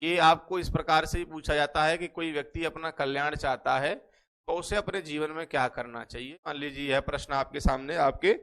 ये आपको इस प्रकार से ही पूछा जाता है कि कोई व्यक्ति अपना कल्याण चाहता है तो उसे अपने जीवन में क्या करना चाहिए। मान लीजिए यह प्रश्न आपके सामने आपके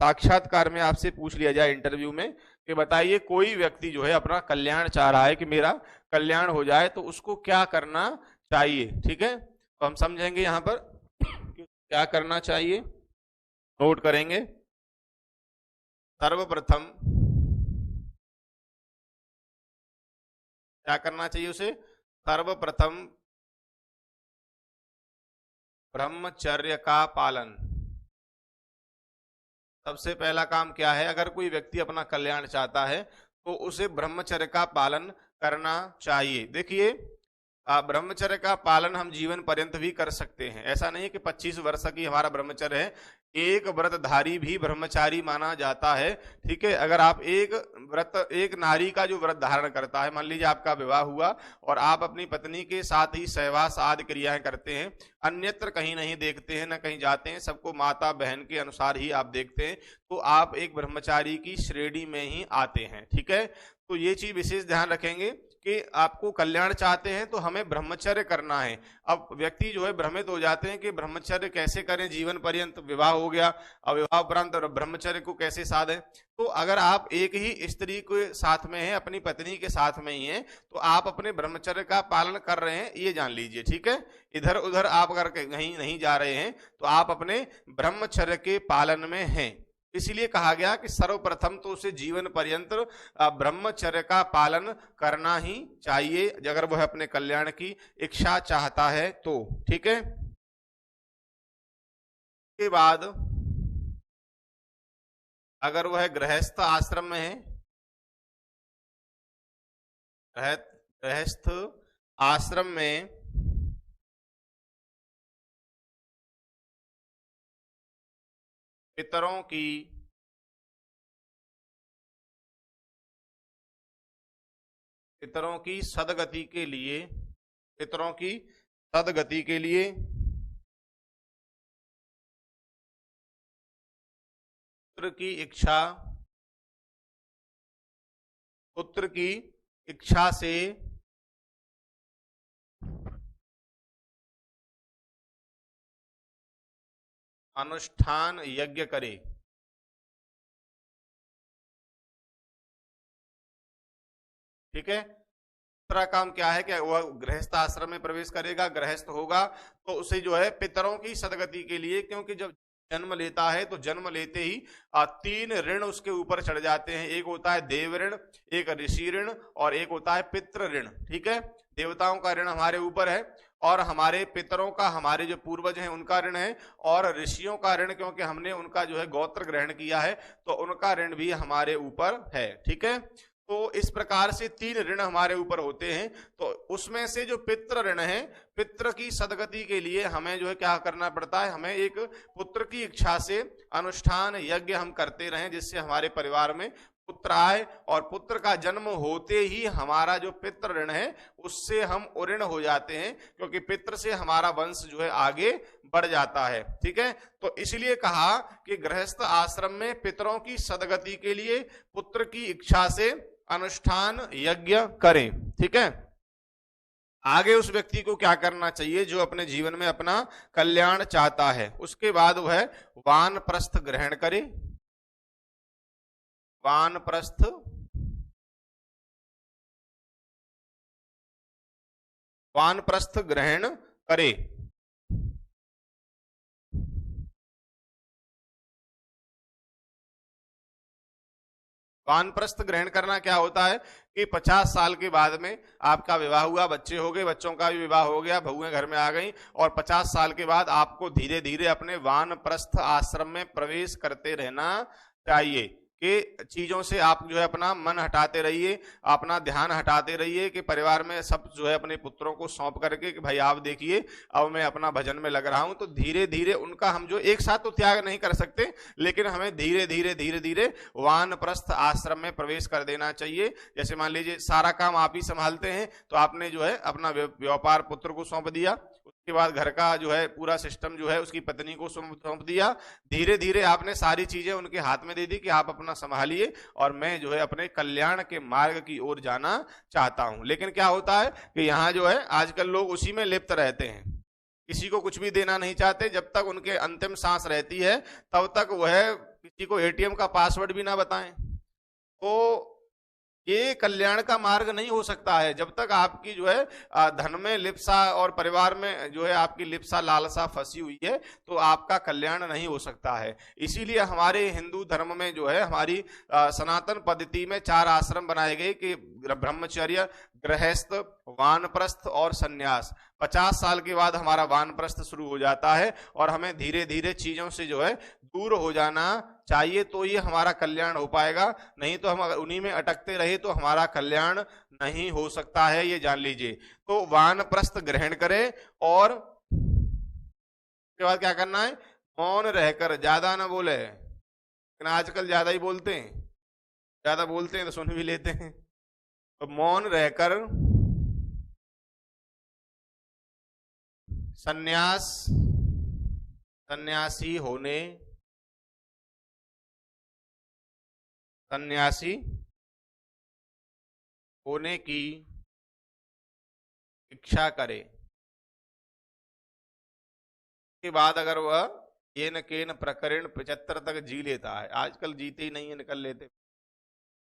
साक्षात्कार में आपसे पूछ लिया जाए इंटरव्यू में कि बताइए कोई व्यक्ति जो है अपना कल्याण चाह रहा है कि मेरा कल्याण हो जाए तो उसको क्या करना चाहिए। ठीक है, तो हम समझेंगे यहाँ पर क्या करना चाहिए, नोट करेंगे। सर्वप्रथम क्या करना चाहिए उसे, सर्वप्रथम ब्रह्मचर्य का पालन। सबसे पहला काम क्या है, अगर कोई व्यक्ति अपना कल्याण चाहता है तो उसे ब्रह्मचर्य का पालन करना चाहिए। देखिए ब्रह्मचर्य का पालन हम जीवन पर्यंत भी कर सकते हैं। ऐसा नहीं कि 25 वर्ष की हमारा ब्रह्मचर्य है, एक व्रतधारी भी ब्रह्मचारी माना जाता है। ठीक है, अगर आप एक नारी का जो व्रत धारण करता है, मान लीजिए आपका विवाह हुआ और आप अपनी पत्नी के साथ ही सहवास आदि क्रियाएं करते हैं, अन्यत्र कहीं नहीं देखते हैं, न कहीं जाते हैं, सबको माता बहन के अनुसार ही आप देखते हैं, तो आप एक ब्रह्मचारी की श्रेणी में ही आते हैं। ठीक है, तो ये चीज विशेष ध्यान रखेंगे कि आपको कल्याण चाहते हैं तो हमें ब्रह्मचर्य करना है। अब व्यक्ति जो है भ्रमित हो जाते हैं कि ब्रह्मचर्य कैसे करें, जीवन पर्यंत विवाह हो गया, अब विवाह उपरांत ब्रह्मचर्य को कैसे साधें। तो अगर आप एक ही स्त्री के साथ में हैं, अपनी पत्नी के साथ में ही हैं, तो आप अपने ब्रह्मचर्य का पालन कर रहे हैं, ये जान लीजिए। ठीक है, इधर उधर आप अगर कहीं नहीं जा रहे हैं तो आप अपने ब्रह्मचर्य के पालन में हैं। इसलिए कहा गया कि सर्वप्रथम तो उसे जीवन पर्यंत ब्रह्मचर्य का पालन करना ही चाहिए, अगर वह अपने कल्याण की इच्छा चाहता है तो। ठीक है, के बाद अगर वह गृहस्थ आश्रम में है, गृहस्थ आश्रम में पितरों की सदगति के लिए, पितरों की सदगति के लिए पुत्र की इच्छा से अनुष्ठान यज्ञ करे। ठीक है, दूसरा काम क्या है कि वह गृहस्थ आश्रम में प्रवेश करेगा, गृहस्थ होगा तो उसे जो है पितरों की सदगति के लिए, क्योंकि जब जन्म लेता है तो जन्म लेते ही 3 ऋण उसके ऊपर चढ़ जाते हैं। एक होता है देव ऋण, एक ऋषि ऋण और एक होता है पितृ ऋण। ठीक है, देवताओं का ऋण हमारे ऊपर है और हमारे पितरों का, हमारे जो पूर्वज हैं उनका ऋण है, और ऋषियों का ऋण क्योंकि हमने उनका जो है गोत्र ग्रहण किया है तो उनका ऋण भी हमारे ऊपर है। ठीक है, तो इस प्रकार से 3 ऋण हमारे ऊपर होते हैं। तो उसमें से जो पितृ ऋण है, पितृ की सदगति के लिए हमें जो है क्या करना पड़ता है, हमें एक पुत्र की इच्छा से अनुष्ठान यज्ञ हम करते रहें, जिससे हमारे परिवार में पुत्र आए और पुत्र का जन्म होते ही हमारा जो पितृ ऋण है उससे हम उऋण हो जाते हैं, क्योंकि पितृ से हमारा वंश जो है आगे बढ़ जाता है। ठीक है, तो इसलिए कहा कि गृहस्थ आश्रम में पितरों की सदगति के लिए पुत्र की इच्छा से अनुष्ठान यज्ञ करें। ठीक है, आगे उस व्यक्ति को क्या करना चाहिए जो अपने जीवन में अपना कल्याण चाहता है, उसके बाद वह वानप्रस्थ ग्रहण करे। वानप्रस्थ ग्रहण करे। वानप्रस्थ ग्रहण करना क्या होता है कि 50 साल के बाद में आपका विवाह हुआ, बच्चे हो गए, बच्चों का भी विवाह हो गया, बहुएं घर में आ गई, और 50 साल के बाद आपको धीरे धीरे अपने वानप्रस्थ आश्रम में प्रवेश करते रहना चाहिए। कि चीजों से आप जो है अपना मन हटाते रहिए, अपना ध्यान हटाते रहिए, कि परिवार में सब जो है अपने पुत्रों को सौंप करके कि भाई आप देखिए अब मैं अपना भजन में लग रहा हूं। तो धीरे धीरे उनका हम जो एक साथ तो त्याग नहीं कर सकते, लेकिन हमें धीरे धीरे वानप्रस्थ आश्रम में प्रवेश कर देना चाहिए। जैसे मान लीजिए सारा काम आप ही संभालते हैं तो आपने जो है अपना व्यापार पुत्र को सौंप दिया, के बाद घर का जो है पूरा सिस्टम जो है उसकी पत्नी को सौंप दिया। धीरे धीरे आपने सारी चीजें उनके हाथ में दे दी कि आप अपना संभालिए और मैं जो है अपने कल्याण के मार्ग की ओर जाना चाहता हूं। लेकिन क्या होता है कि यहाँ जो है आजकल लोग उसी में लिप्त रहते हैं, किसी को कुछ भी देना नहीं चाहते। जब तक उनके अंतिम सांस रहती है तब तक वह किसी को एटीएम का पासवर्ड भी ना बताएं। तो ये कल्याण का मार्ग नहीं हो सकता है जब तक आपकी जो है धन में लिप्सा और परिवार में जो है आपकी लिप्सा लालसा फंसी हुई है, तो आपका कल्याण नहीं हो सकता है। इसीलिए हमारे हिंदू धर्म में जो है हमारी सनातन पद्धति में 4 आश्रम बनाए गए कि ब्रह्मचर्य, गृहस्थ, वानप्रस्थ और सन्यास। 50 साल के बाद हमारा वानप्रस्थ शुरू हो जाता है और हमें धीरे धीरे चीजों से जो है दूर हो जाना चाहिए, तो ये हमारा कल्याण हो पाएगा। नहीं तो हम अगर उन्हीं में अटकते रहे तो हमारा कल्याण नहीं हो सकता है, ये जान लीजिए। तो वानप्रस्थ ग्रहण करें और उसके बाद क्या करना है, मौन रहकर, ज्यादा ना बोले। लेकिन आजकल ज्यादा ही बोलते हैं, ज्यादा बोलते हैं तो सुन भी लेते हैं। तो मौन रहकर सन्यासी होने की इच्छा करे। के बाद अगर वह येन केन प्रकरण 75 तक जी लेता है, आजकल जीते ही नहीं है, निकल लेते।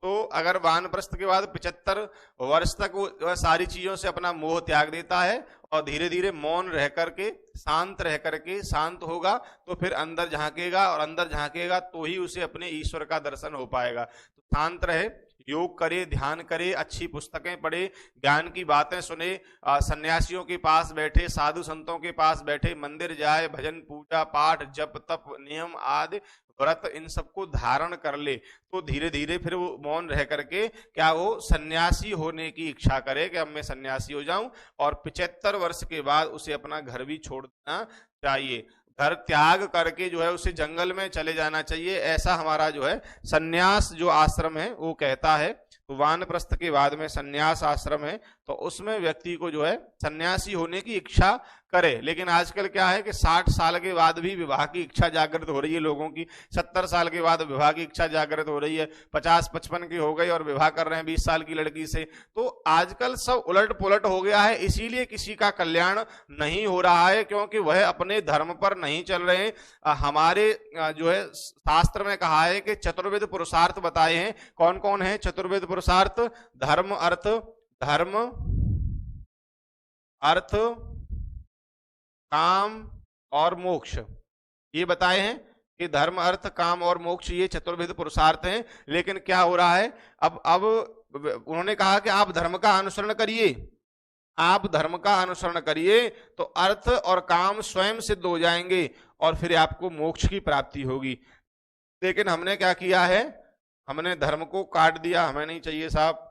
तो अगर वानप्रस्थ के बाद 75 वर्ष तक वो सारी चीजों से अपना मोह त्याग देता है और धीरे धीरे मौन रह करके, शांत रह करके, शांत होगा तो फिर अंदर झांकेगा और अंदर झांकेगा तो ही उसे अपने ईश्वर का दर्शन हो पाएगा। तो शांत रहे, योग करे, ध्यान करे, अच्छी पुस्तकें पढ़े, ज्ञान की बातें सुने, सन्यासियों के पास बैठे, साधु संतों के पास बैठे, मंदिर जाए, भजन पूजा पाठ जप तप नियम आदि व्रत इन सबको धारण कर ले, तो धीरे धीरे फिर वो मौन रह करके क्या वो सन्यासी होने की इच्छा करे कि अब मैं सन्यासी हो जाऊं। और 75 वर्ष के बाद उसे अपना घर भी छोड़ देना चाहिए, घर त्याग करके जो है उसे जंगल में चले जाना चाहिए। ऐसा हमारा जो है सन्यास जो आश्रम है वो कहता है। तो वानप्रस्थ के बाद में सन्यास आश्रम है, तो उसमें व्यक्ति को जो है सन्यासी होने की इच्छा करे। लेकिन आजकल क्या है कि 60 साल के बाद भी विवाह की इच्छा जागृत हो रही है लोगों की, 70 साल के बाद विवाह की इच्छा जागृत हो रही है, 50-55 की हो गई और विवाह कर रहे हैं 20 साल की लड़की से। तो आजकल सब उलट पुलट हो गया है, इसीलिए किसी का कल्याण नहीं हो रहा है, क्योंकि वह अपने धर्म पर नहीं चल रहे हैं। हमारे जो है शास्त्र में कहा है कि चतुर्विध पुरुषार्थ बताए हैं। कौन कौन है चतुर्विध पुरुषार्थ? धर्म अर्थ काम और मोक्ष, ये बताए हैं कि धर्म अर्थ काम और मोक्ष ये चतुर्विध पुरुषार्थ हैं। लेकिन क्या हो रहा है, अब उन्होंने कहा कि आप धर्म का अनुसरण करिए, आप धर्म का अनुसरण करिए तो अर्थ और काम स्वयं सिद्ध हो जाएंगे और फिर आपको मोक्ष की प्राप्ति होगी। लेकिन हमने क्या किया है, हमने धर्म को काट दिया, हमें नहीं चाहिए साहब,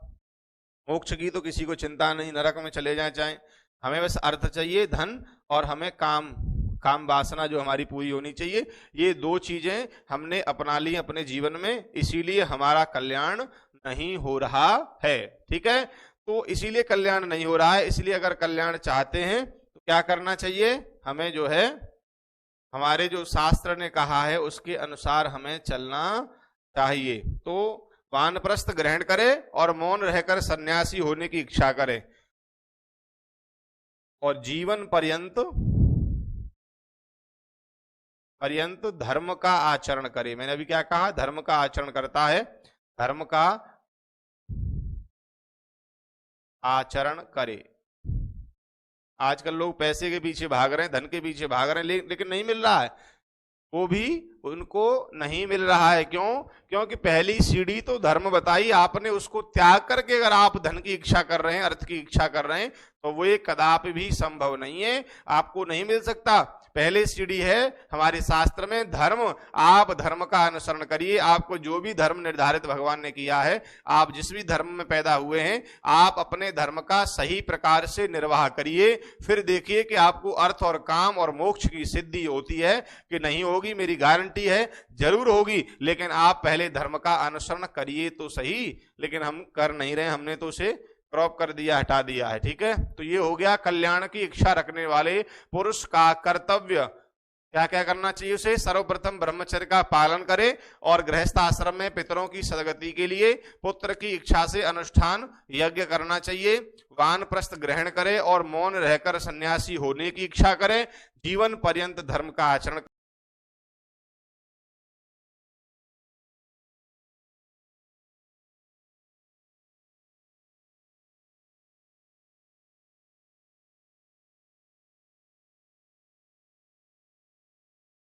मोक्ष की तो किसी को चिंता नहीं, नरक में चले जाए चाहे, हमें बस अर्थ चाहिए, धन, और हमें काम वासना जो हमारी पूरी होनी चाहिए। ये 2 चीजें हमने अपना ली अपने जीवन में, इसीलिए हमारा कल्याण नहीं हो रहा है। ठीक है, तो इसीलिए कल्याण नहीं हो रहा है। इसलिए अगर कल्याण चाहते हैं तो क्या करना चाहिए, हमें जो है हमारे जो शास्त्र ने कहा है उसके अनुसार हमें चलना चाहिए। तो वानप्रस्थ ग्रहण करे और मौन रहकर सन्यासी होने की इच्छा करे और जीवन पर्यंत धर्म का आचरण करे। मैंने अभी क्या कहा, धर्म का आचरण करता है, धर्म का आचरण करे। आजकल लोग पैसे के पीछे भाग रहे हैं, धन के पीछे भाग रहे हैं, लेकिन नहीं मिल रहा है, वो भी उनको नहीं मिल रहा है। क्यों? क्योंकि पहली सीढ़ी तो धर्म बताई आपने, उसको त्याग करके अगर आप धन की इच्छा कर रहे हैं, अर्थ की इच्छा कर रहे हैं, तो वो ये कदापि भी संभव नहीं है, आपको नहीं मिल सकता। पहले सीढ़ी है हमारे शास्त्र में धर्म, आप धर्म का अनुसरण करिए। आपको जो भी धर्म निर्धारित भगवान ने किया है, आप जिस भी धर्म में पैदा हुए हैं, आप अपने धर्म का सही प्रकार से निर्वाह करिए। फिर देखिए कि आपको अर्थ और काम और मोक्ष की सिद्धि होती है कि नहीं होगी, मेरी गारंटी है जरूर होगी। लेकिन आप पहले धर्म का अनुसरण करिए तो सही, लेकिन हम कर नहीं रहे, हमने तो उसे क्रॉप कर दिया, हटा दिया है, ठीक है। तो ये हो गया कल्याण की इच्छा रखने वाले पुरुष का कर्तव्य। क्या क्या करना चाहिए उसे? सर्वप्रथम ब्रह्मचर्य का पालन करे और गृहस्थ आश्रम में पितरों की सदगति के लिए पुत्र की इच्छा से अनुष्ठान यज्ञ करना चाहिए। वानप्रस्थ ग्रहण करे और मौन रहकर सन्यासी होने की इच्छा करे। जीवन पर्यंत धर्म का आचरण